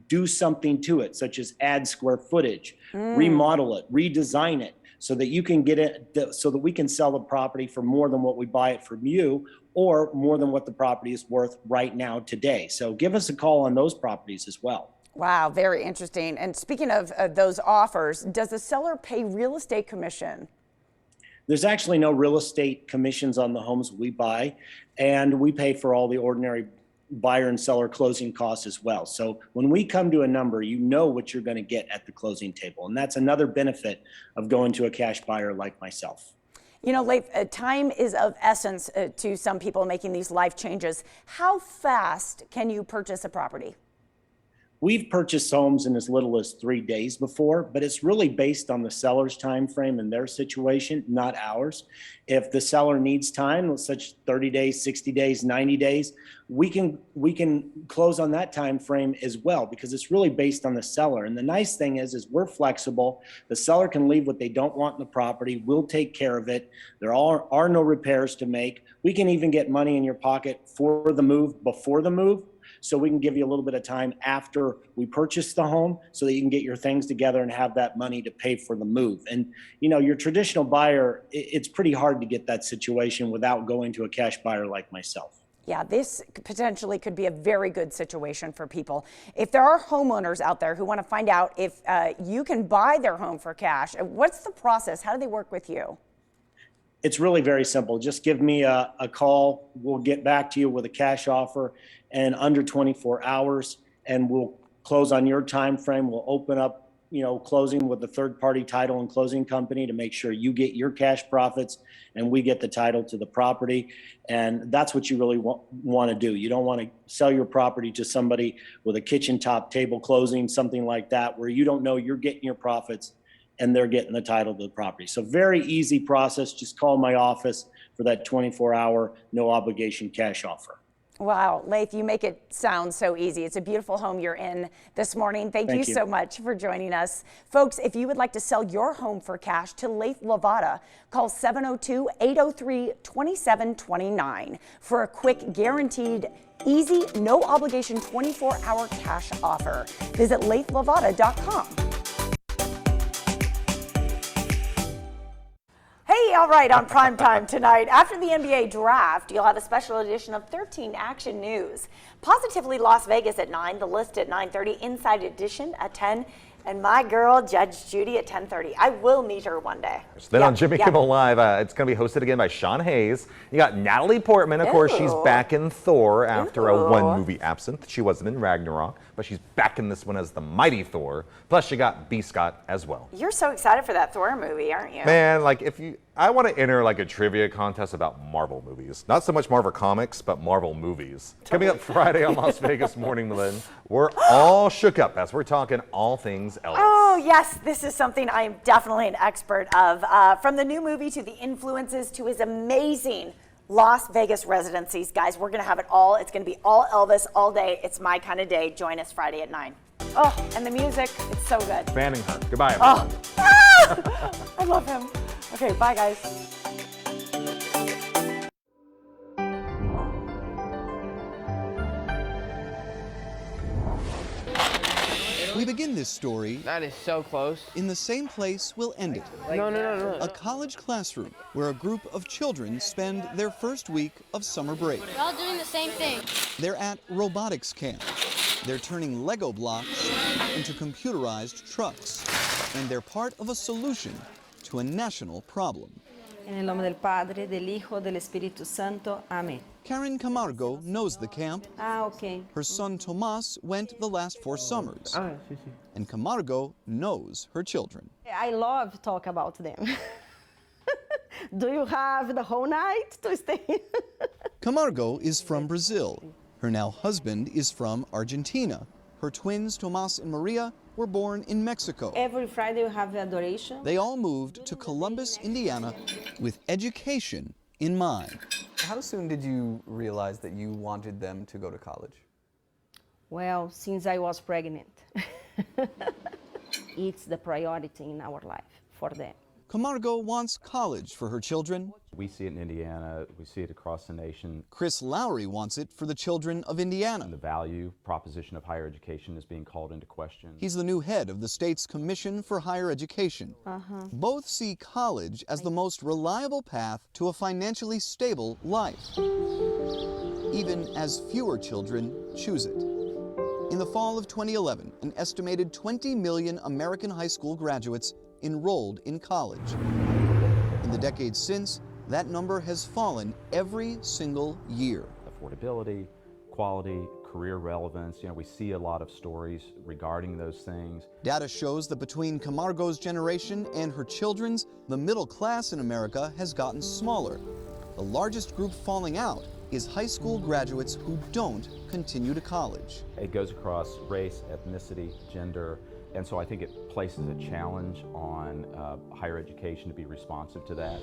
do something to it, such as add square footage, remodel it, redesign it, so that you can get it, so that we can sell the property for more than what we buy it from you, or more than what the property is worth right now today. So give us a call on those properties as well. Wow, very interesting. And speaking of those offers, does the seller pay real estate commission? There's actually no real estate commissions on the homes we buy, and we pay for all the ordinary buyer and seller closing costs as well. So when we come to a number, you know what you're going to get at the closing table. And that's another benefit of going to a cash buyer like myself. You know, Leif, time is of essence to some people making these life changes. How fast can you purchase a property? We've purchased homes in as little as 3 days before, but it's really based on the seller's time frame and their situation, not ours. If the seller needs time, such 30 days, 60 days, 90 days, we can close on that time frame as well, because it's really based on the seller. And the nice thing is we're flexible. The seller can leave what they don't want in the property. We'll take care of it. There are no repairs to make. We can even get money in your pocket for the move, before the move. So we can give you a little bit of time after we purchase the home so that you can get your things together and have that money to pay for the move. And, you know, your traditional buyer, it's pretty hard to get that situation without going to a cash buyer like myself. Yeah, this potentially could be a very good situation for people. If there are homeowners out there who want to find out if you can buy their home for cash, what's the process? How do they work with you? It's really very simple. Just give me a call. We'll get back to you with a cash offer in under 24 hours, and we'll close on your time frame. We'll open up, you know, closing with the third-party title and closing company to make sure you get your cash profits and we get the title to the property. And that's what you really want to do. You don't want to sell your property to somebody with a kitchen top table closing, something like that, where you don't know you're getting your profits and they're getting the title to the property. So very easy process. Just call my office for that 24-hour, no obligation cash offer. Wow, Leif, you make it sound so easy. It's a beautiful home you're in this morning. Thank you so much for joining us. Folks, if you would like to sell your home for cash to Leif Lavada, call 702-803-2729 for a quick, guaranteed, easy, no obligation 24-hour cash offer. Visit leiflavada.com. Hey, all right, on Primetime tonight, after the NBA draft, you'll have a special edition of 13 Action News. Positively Las Vegas at 9, The List at 9:30, Inside Edition at 10, and my girl, Judge Judy, at 10:30. I will meet her one day. So then on Jimmy Kimmel Live, it's going to be hosted again by Sean Hayes. You got Natalie Portman, of course. She's back in Thor after a one-movie absence. She wasn't in Ragnarok, but she's back in this one as the mighty Thor. Plus, you got B. Scott as well. You're so excited for that Thor movie, aren't you? Man, like I want to enter like a trivia contest about Marvel movies. Not so much Marvel comics, but Marvel movies. Coming up Friday on Las Vegas Morning, Lynn, we're all shook up as we're talking all things Elvis. Oh, yes, this is something I am definitely an expert of. From the new movie to the influences to his amazing Las Vegas residencies. Guys, we're going to have it all. It's going to be all Elvis all day. It's my kind of day. Join us Friday at 9. Oh, and the music, it's so good. Banning her. Goodbye, everyone. I love him. Okay, bye, guys. We begin this story. That is so close. In the same place we'll end it. No. A college classroom where a group of children spend their first week of summer break. We're all doing the same thing. They're at robotics camp. They're turning Lego blocks into computerized trucks. and they're part of a solution to a national problem. En el nombre del Padre, del Hijo, del Espíritu Santo. Amén. Karen Camargo knows the camp. Okay. Her son Tomas went the last 4 summers. Sí, sí. And Camargo knows her children. I love to talk about them. Do you have the whole night to stay? Camargo is from Brazil. Her now husband is from Argentina. Her twins, Tomas and Maria, were born in Mexico. Every Friday we have the adoration. They all moved to Columbus, Indiana, with education in mind. How soon did you realize that you wanted them to go to college? Well, since I was pregnant. It's the priority in our life for them. Camargo wants college for her children. We see it in Indiana, we see it across the nation. Chris Lowry wants it for the children of Indiana. And the value proposition of higher education is being called into question. He's the new head of the state's Commission for Higher Education. Both see college as the most reliable path to a financially stable life, even as fewer children choose it. In the fall of 2011, an estimated 20 million American high school graduates enrolled in college. In the decades since, that number has fallen every single year. Affordability, quality, career relevance, we see a lot of stories regarding those things. Data shows that between Camargo's generation and her children's, the middle class in America has gotten smaller. The largest group falling out is high school graduates who don't continue to college. It goes across race, ethnicity, gender, and so I think it places a challenge on higher education to be responsive to that.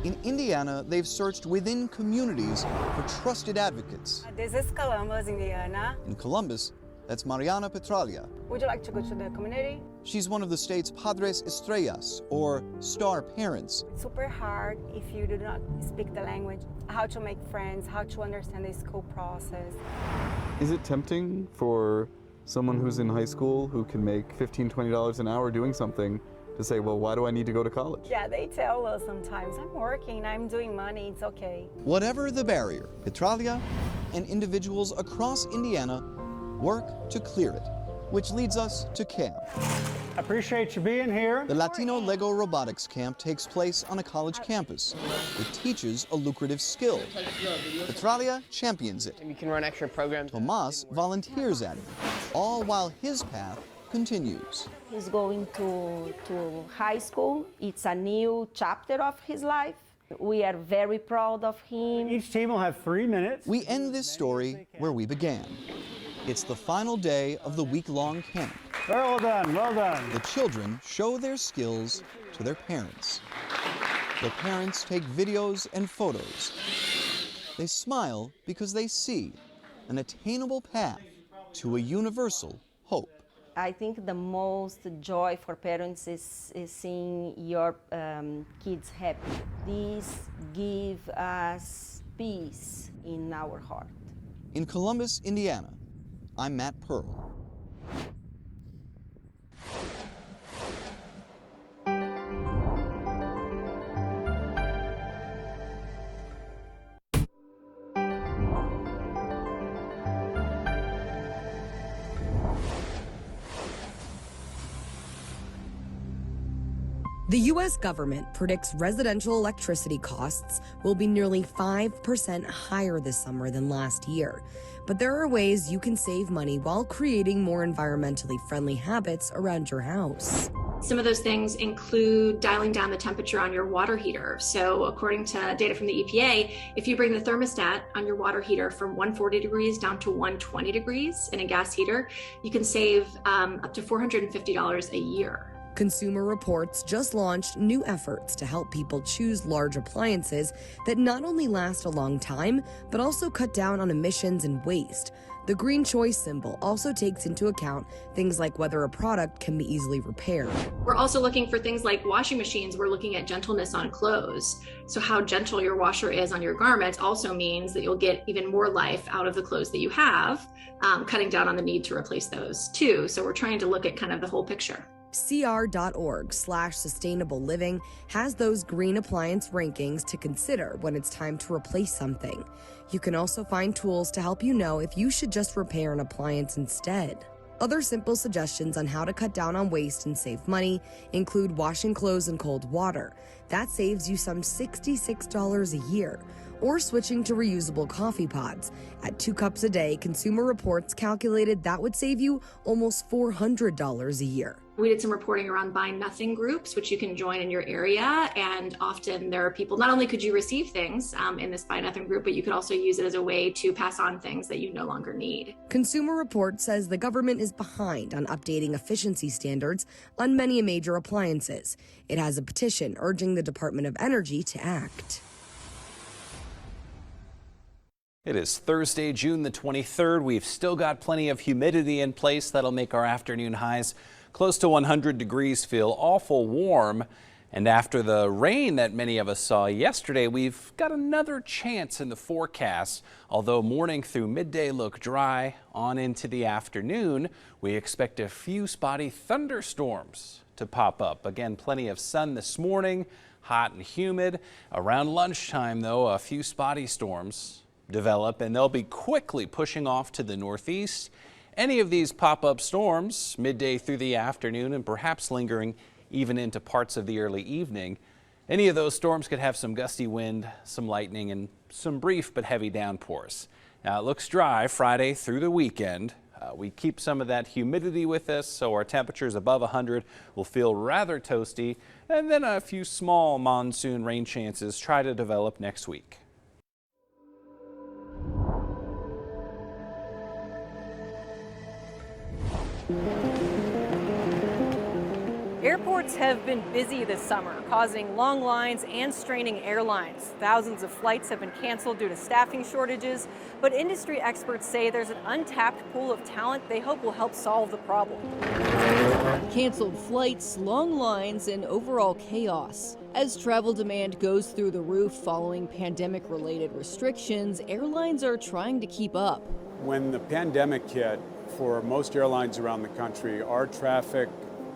In Indiana, they've searched within communities for trusted advocates. This is Columbus, Indiana. In Columbus, that's Mariana Petralia. Would you like to go to the community? She's one of the state's Padres Estrellas, or star parents. It's super hard if you do not speak the language, how to make friends, how to understand the school process. Is it tempting for someone who's in high school who can make $15, $20 an hour doing something to say, well, why do I need to go to college? Yeah, they tell us sometimes, I'm working, I'm doing money, it's okay. Whatever the barrier, Petralia and individuals across Indiana work to clear it, which leads us to camp. Appreciate you being here. The Latino Lego Robotics Camp takes place on a college campus. It teaches a lucrative skill. Petralia champions it. You can run extra programs. Tomas volunteers at it, all while his path continues. He's going to high school. It's a new chapter of his life. We are very proud of him. Each team will have 3 minutes. We end this story where we began. It's the final day of the week-long camp. Well done, well done. The children show their skills to their parents. The parents take videos and photos. They smile because they see an attainable path to a universal hope. I think the most joy for parents is seeing your kids happy. This gives us peace in our heart. In Columbus, Indiana, I'm Matt Pearl. The U.S. government predicts residential electricity costs will be nearly 5% higher this summer than last year. But there are ways you can save money while creating more environmentally friendly habits around your house. Some of those things include dialing down the temperature on your water heater. So according to data from the EPA, if you bring the thermostat on your water heater from 140 degrees down to 120 degrees in a gas heater, you can save up to $450 a year. Consumer Reports just launched new efforts to help people choose large appliances that not only last a long time, but also cut down on emissions and waste. The green choice symbol also takes into account things like whether a product can be easily repaired. We're also looking for things like washing machines. We're looking at gentleness on clothes. So how gentle your washer is on your garments also means that you'll get even more life out of the clothes that you have, cutting down on the need to replace those too. So we're trying to look at kind of the whole picture. CR.org/sustainable living has those green appliance rankings to consider when it's time to replace something. You can also find tools to help you know if you should just repair an appliance instead. Other simple suggestions on how to cut down on waste and save money include washing clothes in cold water. That saves you some $66 a year. Or switching to reusable coffee pods. At 2 cups a day, Consumer Reports calculated that would save you almost $400 a year. We did some reporting around buy nothing groups, which you can join in your area. And often there are people, not only could you receive things in this buy nothing group, but you could also use it as a way to pass on things that you no longer need. Consumer Reports says the government is behind on updating efficiency standards on many major appliances. It has a petition urging the Department of Energy to act. It is Thursday, June the 23rd. We've still got plenty of humidity in place that'll make our afternoon highs close to 100 degrees feel awful warm. And after the rain that many of us saw yesterday, we've got another chance in the forecast. Although morning through midday look dry, on into the afternoon, we expect a few spotty thunderstorms to pop up. Again, plenty of sun this morning, hot and humid. Around lunchtime, though, a few spotty storms develop, and they'll be quickly pushing off to the northeast. Any of these pop-up storms midday through the afternoon and perhaps lingering even into parts of the early evening. Any of those storms could have some gusty wind, some lightning, and some brief but heavy downpours. Now, it looks dry Friday through the weekend. We keep some of that humidity with us, so our temperatures above 100 will feel rather toasty, and then a few small monsoon rain chances try to develop next week. Airports have been busy this summer, causing long lines and straining airlines. Thousands of flights have been canceled due to staffing shortages, but industry experts say there's an untapped pool of talent they hope will help solve the problem. Canceled flights, long lines, and overall chaos. As travel demand goes through the roof following pandemic-related restrictions, airlines are trying to keep up. When the pandemic hit, for most airlines around the country, our traffic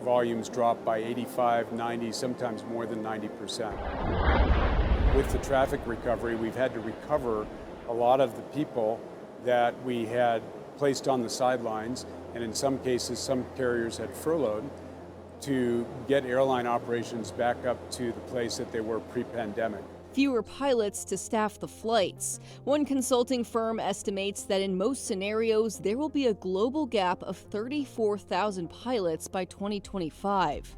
volumes dropped by 85, 90, sometimes more than 90%. With the traffic recovery, we've had to recover a lot of the people that we had placed on the sidelines, and in some cases, some carriers had furloughed, to get airline operations back up to the place that they were pre-pandemic. Fewer pilots to staff the flights. One consulting firm estimates that in most scenarios, there will be a global gap of 34,000 pilots by 2025.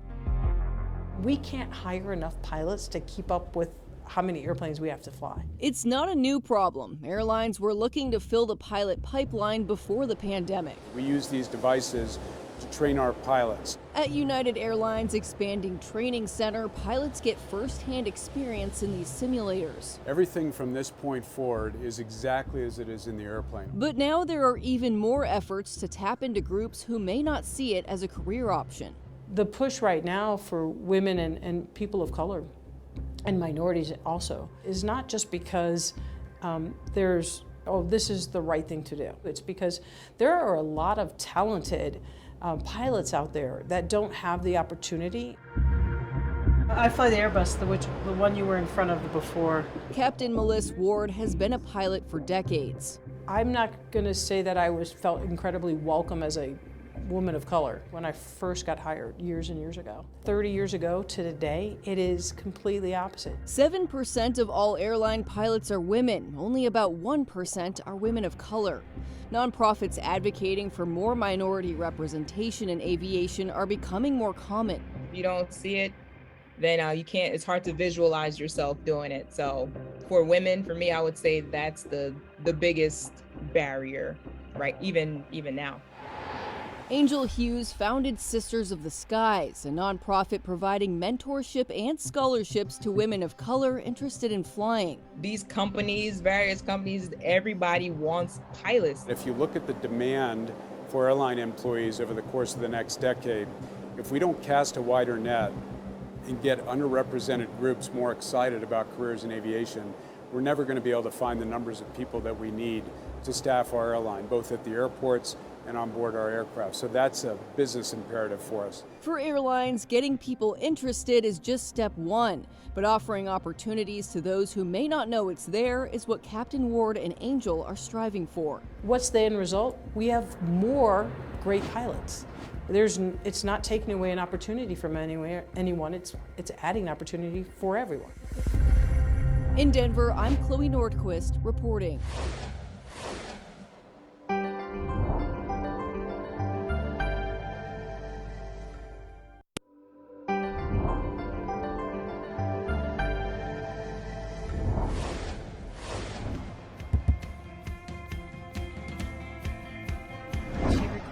We can't hire enough pilots to keep up with how many airplanes we have to fly. It's not a new problem. Airlines were looking to fill the pilot pipeline before the pandemic. We use these devices to train our pilots. At United Airlines' expanding training center, pilots get first-hand experience in these simulators. Everything from this point forward is exactly as it is in the airplane. But now there are even more efforts to tap into groups who may not see it as a career option. The push right now for women and people of color and minorities also is not just because this is the right thing to do. It's because there are a lot of talented pilots out there that don't have the opportunity. I fly the Airbus, the one you were in front of before. Captain Melissa Ward has been a pilot for decades. I'm not going to say that I felt incredibly welcome as a woman of color when I first got hired years and years ago. 30 years ago to today, it is completely opposite. 7% of all airline pilots are women. Only about 1% are women of color. Nonprofits advocating for more minority representation in aviation are becoming more common. If you don't see it, then you can't, it's hard to visualize yourself doing it. So for women, for me, I would say that's the biggest barrier, right? Even now. Angel Hughes founded Sisters of the Skies, a nonprofit providing mentorship and scholarships to women of color interested in flying. These companies, various companies, everybody wants pilots. If you look at the demand for airline employees over the course of the next decade, if we don't cast a wider net and get underrepresented groups more excited about careers in aviation, we're never going to be able to find the numbers of people that we need to staff our airline, both at the airports and on board our aircraft. So that's a business imperative for us. For airlines, getting people interested is just step one, but offering opportunities to those who may not know it's there is what Captain Ward and Angel are striving for. What's the end result? We have more great pilots. It's not taking away an opportunity from anyone. It's adding opportunity for everyone. In Denver, I'm Chloe Nordquist reporting.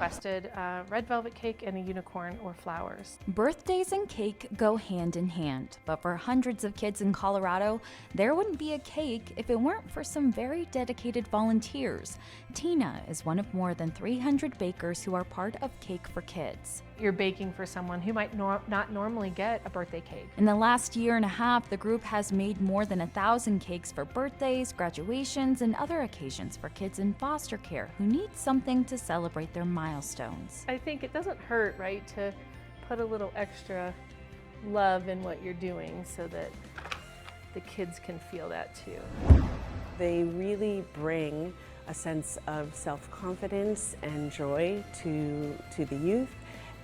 Requested red velvet cake and a unicorn or flowers. Birthdays and cake go hand in hand, but for hundreds of kids in Colorado, there wouldn't be a cake if it weren't for some very dedicated volunteers. Tina is one of more than 300 bakers who are part of Cake for Kids. You're baking for someone who might not normally get a birthday cake. In the last year and a half, the group has made more than 1,000 cakes for birthdays, graduations, and other occasions for kids in foster care who need something to celebrate their milestones. I think it doesn't hurt, right, to put a little extra love in what you're doing so that the kids can feel that too. They really bring a sense of self-confidence and joy to the youth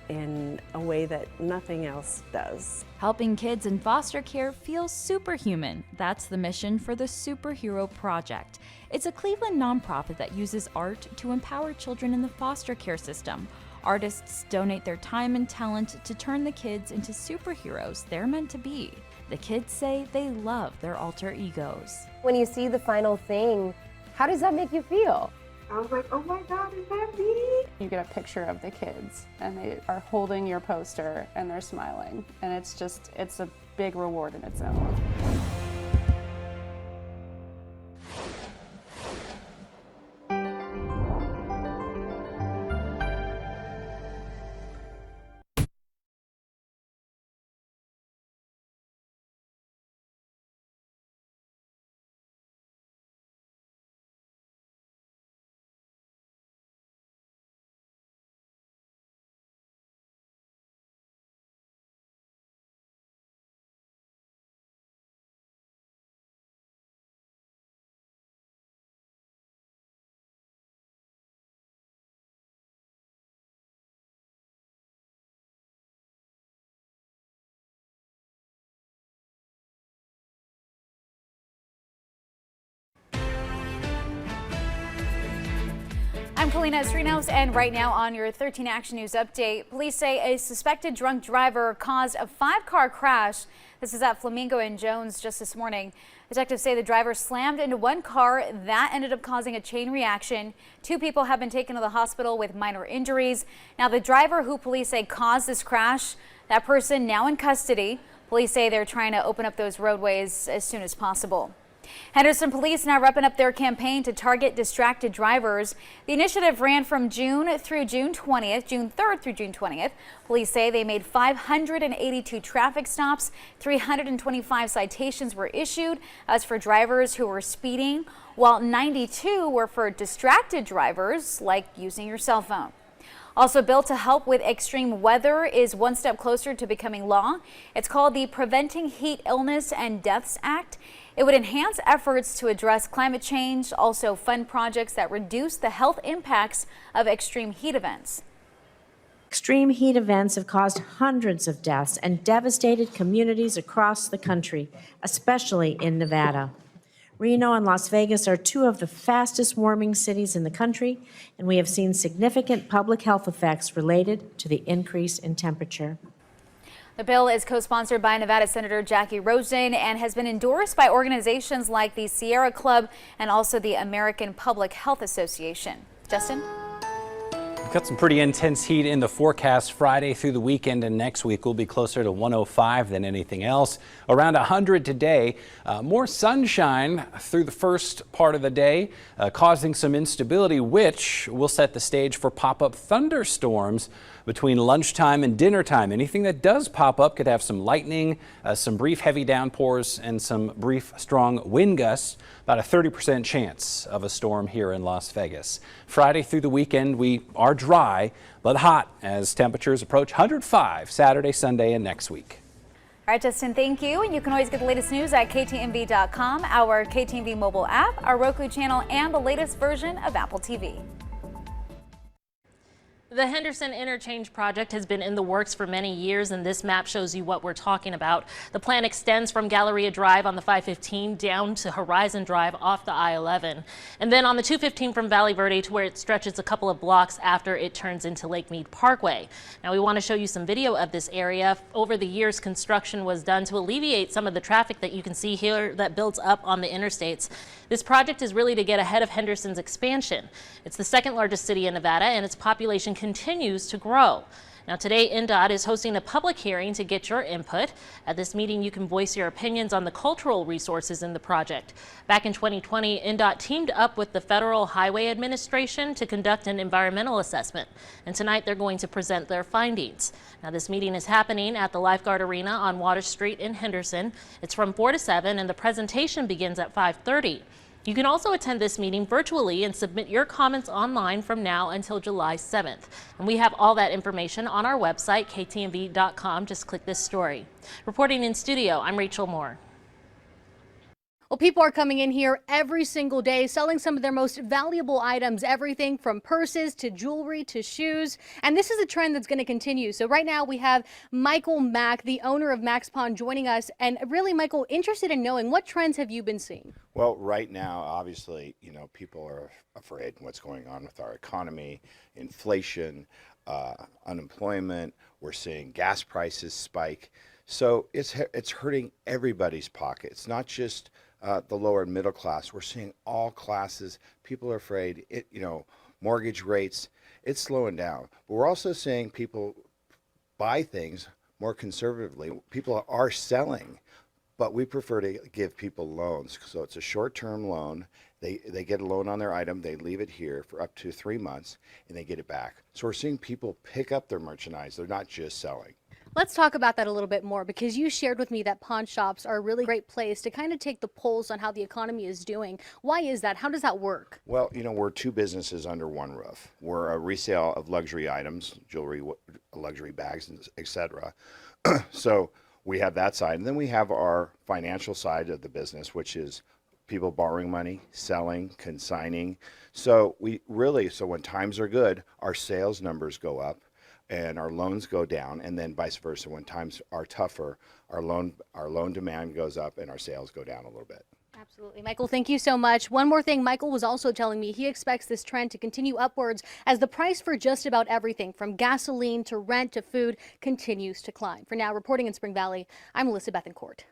in a way that nothing else does. Helping kids in foster care feel superhuman. That's the mission for the Superhero Project. It's a Cleveland nonprofit that uses art to empower children in the foster care system. Artists donate their time and talent to turn the kids into superheroes they're meant to be. The kids say they love their alter egos. When you see the final thing, how does that make you feel? I was like, oh my God, is that me? You get a picture of the kids and they are holding your poster and they're smiling. And it's a big reward in its own. I'm Kalina Estrinos, and right now on your 13 Action News update, police say a suspected drunk driver caused a 5-car crash. This is at Flamingo and Jones just this morning. Detectives say the driver slammed into one car. That ended up causing a chain reaction. 2 people have been taken to the hospital with minor injuries. Now, the driver who police say caused this crash, that person now in custody. Police say they're trying to open up those roadways as soon as possible. Henderson police now wrapping up their campaign to target distracted drivers. The initiative ran from June 3rd through June 20th. Police say they made 582 traffic stops, 325 citations were issued as for drivers who were speeding, while 92 were for distracted drivers, like using your cell phone. Also, a bill to help with extreme weather is one step closer to becoming law. It's called the Preventing Heat Illness and Deaths Act. It would enhance efforts to address climate change, also fund projects that reduce the health impacts of extreme heat events. Extreme heat events have caused hundreds of deaths and devastated communities across the country, especially in Nevada. Reno and Las Vegas are 2 of the fastest warming cities in the country, and we have seen significant public health effects related to the increase in temperature. The bill is co-sponsored by Nevada Senator Jackie Rosen and has been endorsed by organizations like the Sierra Club and also the American Public Health Association. Justin? We've got some pretty intense heat in the forecast Friday through the weekend, and next week will be closer to 105 than anything else. Around 100 today. More sunshine through the first part of the day, causing some instability, which will set the stage for pop-up thunderstorms between lunchtime and dinner time. Anything that does pop up could have some lightning, some brief heavy downpours, and some brief strong wind gusts. About a 30% chance of a storm here in Las Vegas. Friday through the weekend, we are dry but hot as temperatures approach 105 Saturday, Sunday, and next week. All right, Justin, thank you. And you can always get the latest news at KTMV.com, our KTMV mobile app, our Roku channel, and the latest version of Apple TV. The Henderson Interchange project has been in the works for many years, and this map shows you what we're talking about. The plan extends from Galleria Drive on the 515 down to Horizon Drive off the I-11, and then on the 215 from Valley Verde to where it stretches a couple of blocks after it turns into Lake Mead Parkway. Now we want to show you some video of this area. Over the years, construction was done to alleviate some of the traffic that you can see here that builds up on the interstates. This project is really to get ahead of Henderson's expansion. It's the second largest city in Nevada, and its population continues to grow. Now today, INDOT is hosting a public hearing to get your input. At this meeting, you can voice your opinions on the cultural resources in the project. Back in 2020, INDOT teamed up with the Federal Highway Administration to conduct an environmental assessment. And tonight, they're going to present their findings. Now this meeting is happening at the Lifeguard Arena on Water Street in Henderson. It's from 4 to 7, and the presentation begins at 5:30. You can also attend this meeting virtually and submit your comments online from now until July 7th. And we have all that information on our website, ktmv.com. Just click this story. Reporting in studio, I'm Rachel Moore. Well, people are coming in here every single day selling some of their most valuable items, everything from purses to jewelry to shoes. And this is a trend that's going to continue. So right now we have Michael Mack, the owner of Mack's Pawn, joining us. And really, Michael, interested in knowing what trends have you been seeing? Well, right now, obviously, people are afraid what's going on with our economy, inflation, unemployment. We're seeing gas prices spike. So it's hurting everybody's pocket. It's not just the lower and middle class. We're seeing all classes. People are afraid. Mortgage rates, it's slowing down. But we're also seeing people buy things more conservatively. People are selling, but we prefer to give people loans. So it's a short-term loan. They get a loan on their item. They leave it here for up to 3 months, and they get it back. So we're seeing people pick up their merchandise. They're not just selling. Let's talk about that a little bit more, because you shared with me that pawn shops are a really great place to kind of take the pulse on how the economy is doing. Why is that? How does that work? Well, we're two businesses under one roof. We're a resale of luxury items, jewelry, luxury bags, etc. So we have that side. And then we have our financial side of the business, which is people borrowing money, selling, consigning. So when times are good, our sales numbers go up and our loans go down, and then vice versa. When times are tougher, our loan demand goes up and our sales go down a little bit. Absolutely. Michael, thank you so much. One more thing, Michael was also telling me he expects this trend to continue upwards as the price for just about everything from gasoline to rent to food continues to climb. For now, reporting in Spring Valley, I'm Melissa Bethencourt.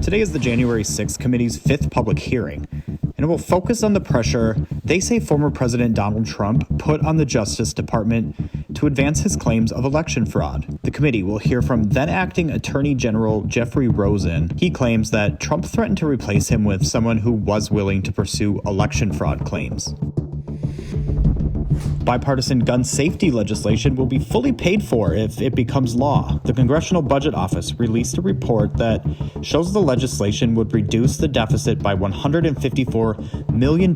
Today is the January 6th committee's 5th public hearing, and it will focus on the pressure they say former President Donald Trump put on the Justice Department to advance his claims of election fraud. The committee will hear from then-acting Attorney General Jeffrey Rosen. He claims that Trump threatened to replace him with someone who was willing to pursue election fraud claims. Bipartisan gun safety legislation will be fully paid for if it becomes law. The Congressional Budget Office released a report that shows the legislation would reduce the deficit by $154 million